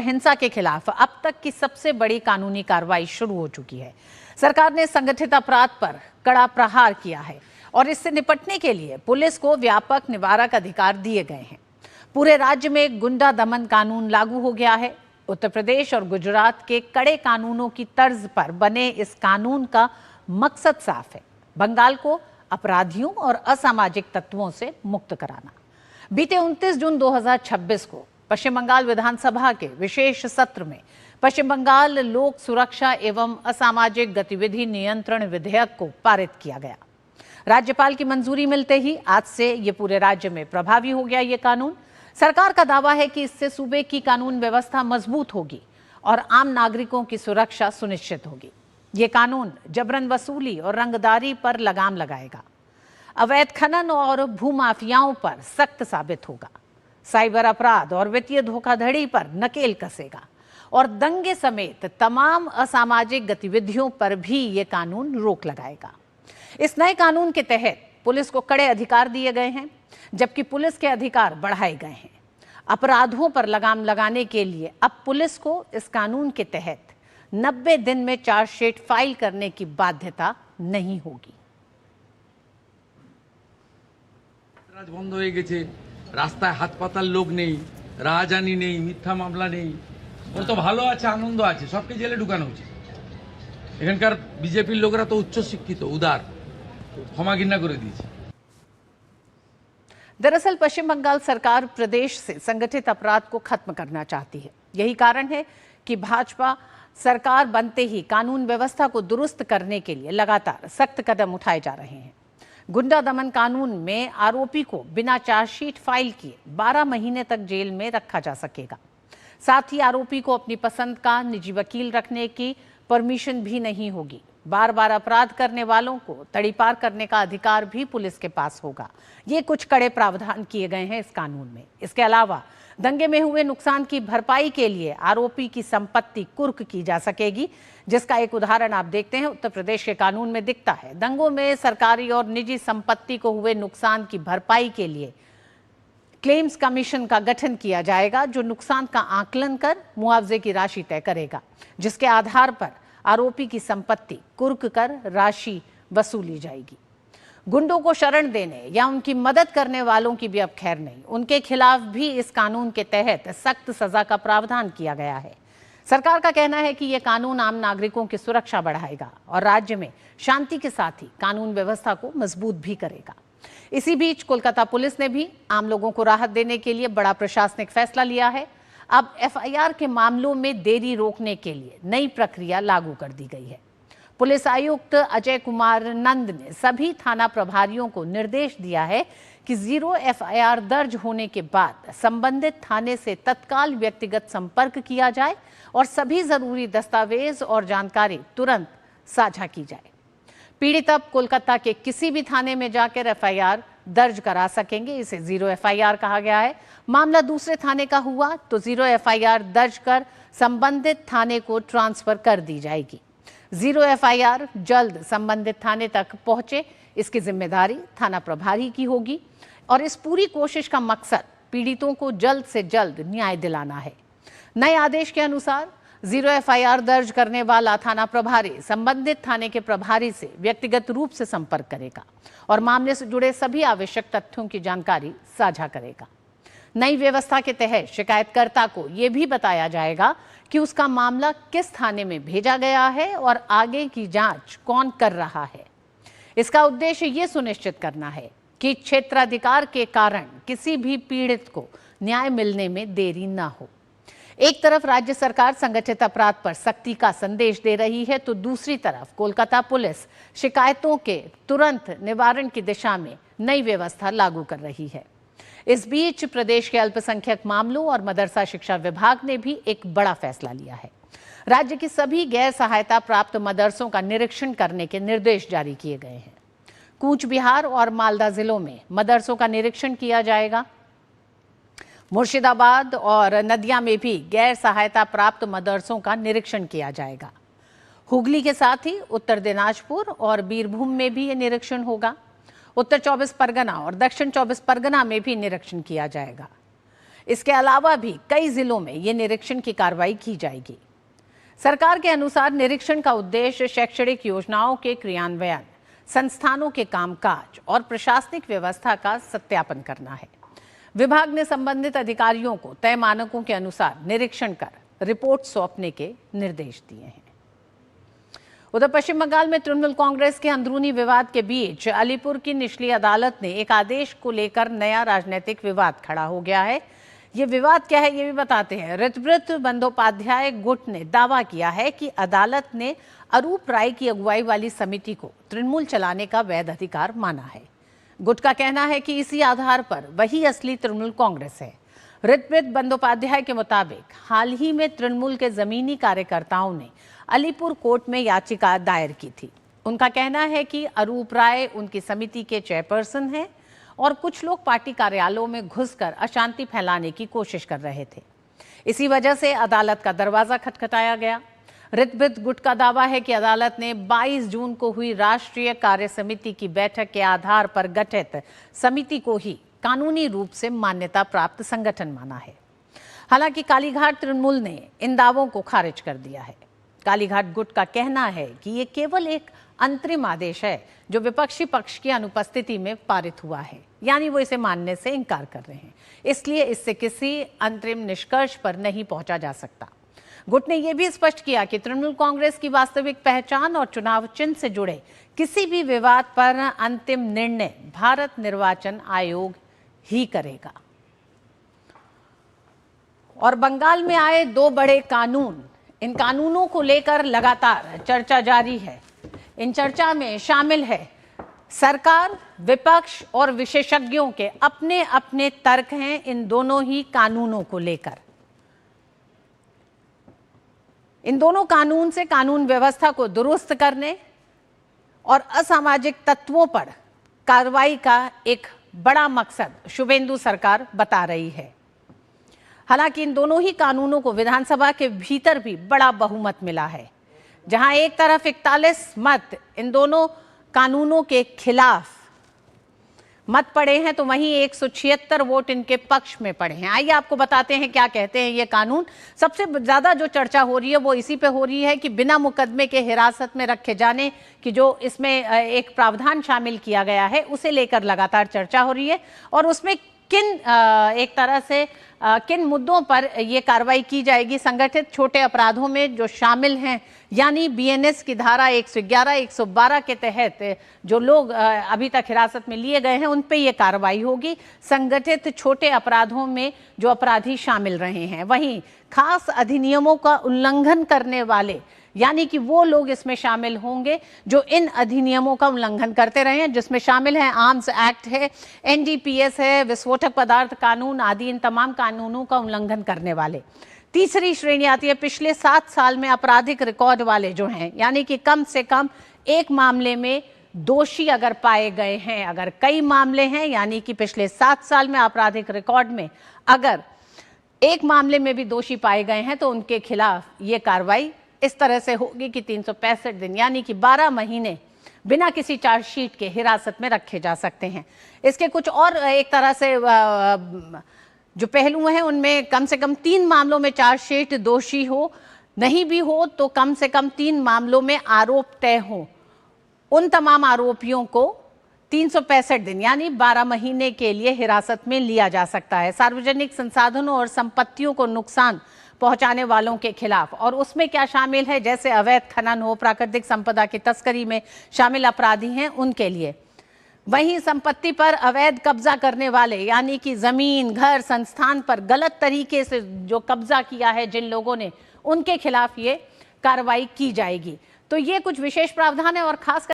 हिंसा के खिलाफ अब तक की सबसे बड़ी कानूनी कार्रवाई शुरू हो चुकी है। सरकार ने संगठित अपराध पर कड़ा प्रहार किया है और इससे निपटने के लिए पुलिस को व्यापक निवारक अधिकार दिए गए हैं। पूरे राज्य में गुंडा दमन कानून लागू हो गया है। उत्तर प्रदेश और गुजरात के कड़े कानूनों की तर्ज पर बने इस कानून का मकसद साफ है, बंगाल को अपराधियों और असामाजिक तत्वों से मुक्त कराना। बीते 29 जून 2026 को पश्चिम बंगाल विधानसभा के विशेष सत्र में पश्चिम बंगाल लोक सुरक्षा एवं असामाजिक गतिविधि नियंत्रण विधेयक को पारित किया गया। राज्यपाल की मंजूरी मिलते ही आज से ये पूरे राज्य में प्रभावी हो गया। ये कानून, सरकार का दावा है कि इससे सूबे की कानून व्यवस्था मजबूत होगी और आम नागरिकों की सुरक्षा सुनिश्चित होगी। ये कानून जबरन वसूली और रंगदारी पर लगाम लगाएगा, अवैध खनन और भूमाफियाओं पर सख्त साबित होगा, साइबर अपराध और वित्तीय धोखाधड़ी पर नकेल कसेगा और दंगे समेत तमाम असामाजिक गतिविधियों पर भी ये कानून रोक लगाएगा। इस नए कानून के तहत पुलिस को कड़े अधिकार दिए गए हैं, जबकि पुलिस के अधिकार बढ़ाए गए हैं। अपराधों पर लगाम लगाने के लिए अब पुलिस को इस कानून के तहत 90 दिन में चार्जशीट फाइल करने की बाध्यता नहीं होगी। বন্ধ হয়ে গেছে, রাস্তায় হাত পাতার লোক নেই, রাজধানী নেই, মিথ্যা মামলা নেই। ওরা তো ভালো আছে, আনন্দ আছে, সবকে জেলে ঢুকানো উচিত। এখানকার বিজেপির লোকেরা তো উচ্চ শিক্ষিত, উদার, ক্ষমা ঘৃণা করে দিয়েছে। दरअसल पश्चिम बंगाल सरकार प्रदेश से संगठित अपराध को खत्म करना चाहती है। यही कारण है कि भाजपा सरकार बनते ही कानून व्यवस्था को दुरुस्त करने के लिए लगातार सख्त कदम उठाए जा रहे हैं। गुंडा दमन कानून में आरोपी को बिना चार्जशीट फाइल किए 12 महीने तक जेल में रखा जा सकेगा। साथ ही आरोपी को अपनी पसंद का निजी वकील रखने की परमिशन भी नहीं होगी। बार बार अपराध करने वालों को तड़ीपार करने का अधिकार भी पुलिस के पास होगा। ये कुछ कड़े प्रावधान किए गए हैं इस कानून में। इसके अलावा दंगे में हुए नुकसान की भरपाई के लिए आरोपी की संपत्ति कुर्क की जा सकेगी, जिसका एक उदाहरण आप देखते हैं उत्तर प्रदेश के कानून में दिखता है। दंगों में सरकारी और निजी संपत्ति को हुए नुकसान की भरपाई के लिए क्लेम्स कमीशन का गठन किया जाएगा, जो नुकसान का आकलन कर मुआवजे की राशि तय करेगा, जिसके आधार पर आरोपी की संपत्ति कुर्क कर राशि वसूली जाएगी। गुंडों को शरण देने या उनकी मदद करने वालों की भी अब खैर नहीं, उनके खिलाफ भी इस कानून के तहत सख्त सजा का प्रावधान किया गया है। सरकार का कहना है कि यह कानून आम नागरिकों की सुरक्षा बढ़ाएगा और राज्य में शांति के साथ ही कानून व्यवस्था को मजबूत भी करेगा। इसी बीच कोलकाता पुलिस ने भी आम लोगों को राहत देने के लिए बड़ा प्रशासनिक फैसला लिया है। अब एफआईआर के मामलों में देरी रोकने के लिए नई प्रक्रिया लागू कर दी गई है। पुलिस आयुक्त अजय कुमार नंद ने सभी थाना प्रभारियों को निर्देश दिया है कि 0 एफआईआर दर्ज होने के बाद संबंधित थाने से तत्काल व्यक्तिगत संपर्क किया जाए और सभी जरूरी दस्तावेज और जानकारी तुरंत साझा की जाए। पीड़ित अब कोलकाता के किसी भी थाने में जाकर एफआईआर दर्ज करा सकेंगे। इसे 0 एफआईआर कहा गया है। मामला दूसरे थाने का हुआ तो 0 एफआईआर दर्ज कर संबंधित थाने को ट्रांसफर कर दी जाएगी। 0 एफआईआर जल्द संबंधित थाने तक पहुंचे, इसकी जिम्मेदारी थाना प्रभारी की होगी और इस पूरी कोशिश का मकसद पीड़ितों को जल्द से जल्द न्याय दिलाना है। नए आदेश के अनुसार 0 एफआईआर दर्ज करने वाला थाना प्रभारी संबंधित थाने के प्रभारी से व्यक्तिगत रूप से संपर्क करेगा और मामले से जुड़े सभी आवश्यक तथ्यों की जानकारी साझा करेगा। नई व्यवस्था के तहत शिकायतकर्ता को यह भी बताया जाएगा कि उसका मामला किस थाने में भेजा गया है और आगे की जांच कौन कर रहा है। इसका उद्देश्य ये सुनिश्चित करना है कि क्षेत्राधिकार के कारण किसी भी पीड़ित को न्याय मिलने में देरी न हो। एक तरफ राज्य सरकार संगठित अपराध पर सख्ती का संदेश दे रही है, तो दूसरी तरफ कोलकाता पुलिस शिकायतों के तुरंत निवारण की दिशा में नई व्यवस्था लागू कर रही है। इस बीच प्रदेश के अल्पसंख्यक मामलों और मदरसा शिक्षा विभाग ने भी एक बड़ा फैसला लिया है। राज्य की सभी गैर सहायता प्राप्त मदरसों का निरीक्षण करने के निर्देश जारी किए गए हैं। कूच बिहार और मालदा जिलों में मदरसों का निरीक्षण किया जाएगा। मुर्शिदाबाद और नदिया में भी गैर सहायता प्राप्त मदरसों का निरीक्षण किया जाएगा। हुगली के साथ ही उत्तर दिनाजपुर और बीरभूम में भी ये निरीक्षण होगा। उत्तर 24 परगना और दक्षिण 24 परगना में भी निरीक्षण किया जाएगा। इसके अलावा भी कई जिलों में ये निरीक्षण की कार्रवाई की जाएगी। सरकार के अनुसार निरीक्षण का उद्देश्य शैक्षणिक योजनाओं के क्रियान्वयन, संस्थानों के कामकाज और प्रशासनिक व्यवस्था का सत्यापन करना है। विभाग ने संबंधित अधिकारियों को तय मानकों के अनुसार निरीक्षण कर रिपोर्ट सौंपने के निर्देश दिए हैं। उधर पश्चिम बंगाल में तृणमूल कांग्रेस के अंदरूनी विवाद के बीच अलीपुर की निचली अदालत ने एक आदेश को लेकर नया राजनीतिक विवाद खड़ा हो गया है। ये विवाद क्या है ये भी बताते हैं। ऋतव्रत बंदोपाध्याय गुट ने दावा किया है कि अदालत ने अरूप राय की अगुवाई वाली समिति को तृणमूल चलाने का वैध अधिकार माना है। गुट का कहना है कि इसी आधार पर वही असली तृणमूल कांग्रेस है। ऋतव्रत बंदोपाध्याय के मुताबिक हाल ही में तृणमूल के जमीनी कार्यकर्ताओं ने अलीपुर कोर्ट में याचिका दायर की थी। उनका कहना है कि अरूप राय उनकी समिति के चेयरपर्सन हैं और कुछ लोग पार्टी कार्यालयों में घुसकर अशांति फैलाने की कोशिश कर रहे थे। इसी वजह से अदालत का दरवाजा खटखटाया गया। ऋतव्रत गुट का दावा है कि अदालत ने 22 जून को हुई राष्ट्रीय कार्य समिति की बैठक के आधार पर गठित समिति को ही कानूनी रूप से मान्यता प्राप्त संगठन माना है। हालांकि कालीघाट तृणमूल ने इन दावों को खारिज कर दिया है। कालीघाट गुट का कहना है कि ये केवल एक अंतरिम आदेश है जो विपक्षी पक्ष की अनुपस्थिति में पारित हुआ है, यानी वो इसे मानने से इनकार कर रहे हैं, इसलिए इससे किसी अंतरिम निष्कर्ष पर नहीं पहुंचा जा सकता। गुट ने यह भी स्पष्ट किया कि तृणमूल कांग्रेस की वास्तविक पहचान और चुनाव चिन्ह से जुड़े किसी भी विवाद पर अंतिम निर्णय भारत निर्वाचन आयोग ही करेगा। और बंगाल में आए 2 बड़े कानून, इन कानूनों को लेकर लगातार चर्चा जारी है। इन चर्चा में शामिल है सरकार, विपक्ष और विशेषज्ञों के अपने अपने तर्क हैं इन दोनों ही कानूनों को लेकर। इन दोनों कानून से कानून व्यवस्था को दुरुस्त करने और असामाजिक तत्वों पर कार्रवाई का एक बड़ा मकसद शुभेंदु सरकार बता रही है। हालांकि इन दोनों ही कानूनों को विधानसभा के भीतर भी बड़ा बहुमत मिला है। जहां एक तरफ 41 मत इन दोनों कानूनों के खिलाफ मत पड़े हैं, तो वहीं 176 वोट इनके पक्ष में पड़े हैं। आइए आपको बताते हैं क्या कहते हैं ये कानून। सबसे ज्यादा जो चर्चा हो रही है वो इसी पे हो रही है कि बिना मुकदमे के हिरासत में रखे जाने की जो इसमें एक प्रावधान शामिल किया गया है, उसे लेकर लगातार चर्चा हो रही है। और उसमें एक तरह से किन मुद्दों पर यह कार्रवाई की जाएगी। संगठित छोटे अपराधों में जो शामिल हैं, यानी बीएनएस की धारा 111, 112 के तहत जो लोग अभी तक हिरासत में लिए गए हैं, उन पे ये कार्रवाई होगी। संगठित छोटे अपराधों में जो अपराधी शामिल रहे हैं, वहीं खास अधिनियमों का उल्लंघन करने वाले, यानी कि वो लोग इसमें शामिल होंगे जो इन अधिनियमों का उल्लंघन करते रहे हैं, जिसमें शामिल है आर्म्स एक्ट है, एनडीपीएस है, विस्फोटक पदार्थ कानून आदि। इन तमाम कानूनों का उल्लंघन करने वाले। तीसरी श्रेणी आती है पिछले 7 साल में आपराधिक रिकॉर्ड वाले जो हैं, यानी कि कम से कम एक मामले में दोषी अगर पाए गए हैं। अगर कई मामले हैं, यानी कि पिछले 7 साल में आपराधिक रिकॉर्ड में अगर एक मामले में भी दोषी पाए गए हैं, तो उनके खिलाफ ये कार्रवाई इस तरह से होगी कि 365 दिन यानी कि 12 महीने बिना किसी चार्जशीट के हिरासत में रखे जा सकते हैं। इसके कुछ और एक तरह से जो पहलू हैं, उनमें कम से कम 3 मामलों में चार्जशीट दोषी हो, नहीं भी हो तो कम से कम 3 मामलों में आरोप तय हो। उन तमाम आरोपियों को 365 दिन यानी 12 महीने के लिए हिरासत में लिया जा सकता है। सार्वजनिक संसाधनों और संपत्तियों को नुकसान पहुंचाने वालों के खिलाफ, और उसमें क्या शामिल है, जैसे अवैध खनन हो, प्राकृतिक संपदा की तस्करी में शामिल अपराधी हैं उनके लिए। वहीं संपत्ति पर अवैध कब्जा करने वाले, यानी कि जमीन, घर, संस्थान पर गलत तरीके से जो कब्जा किया है जिन लोगों ने, उनके खिलाफ ये कार्रवाई की जाएगी। तो ये कुछ विशेष प्रावधान है और खास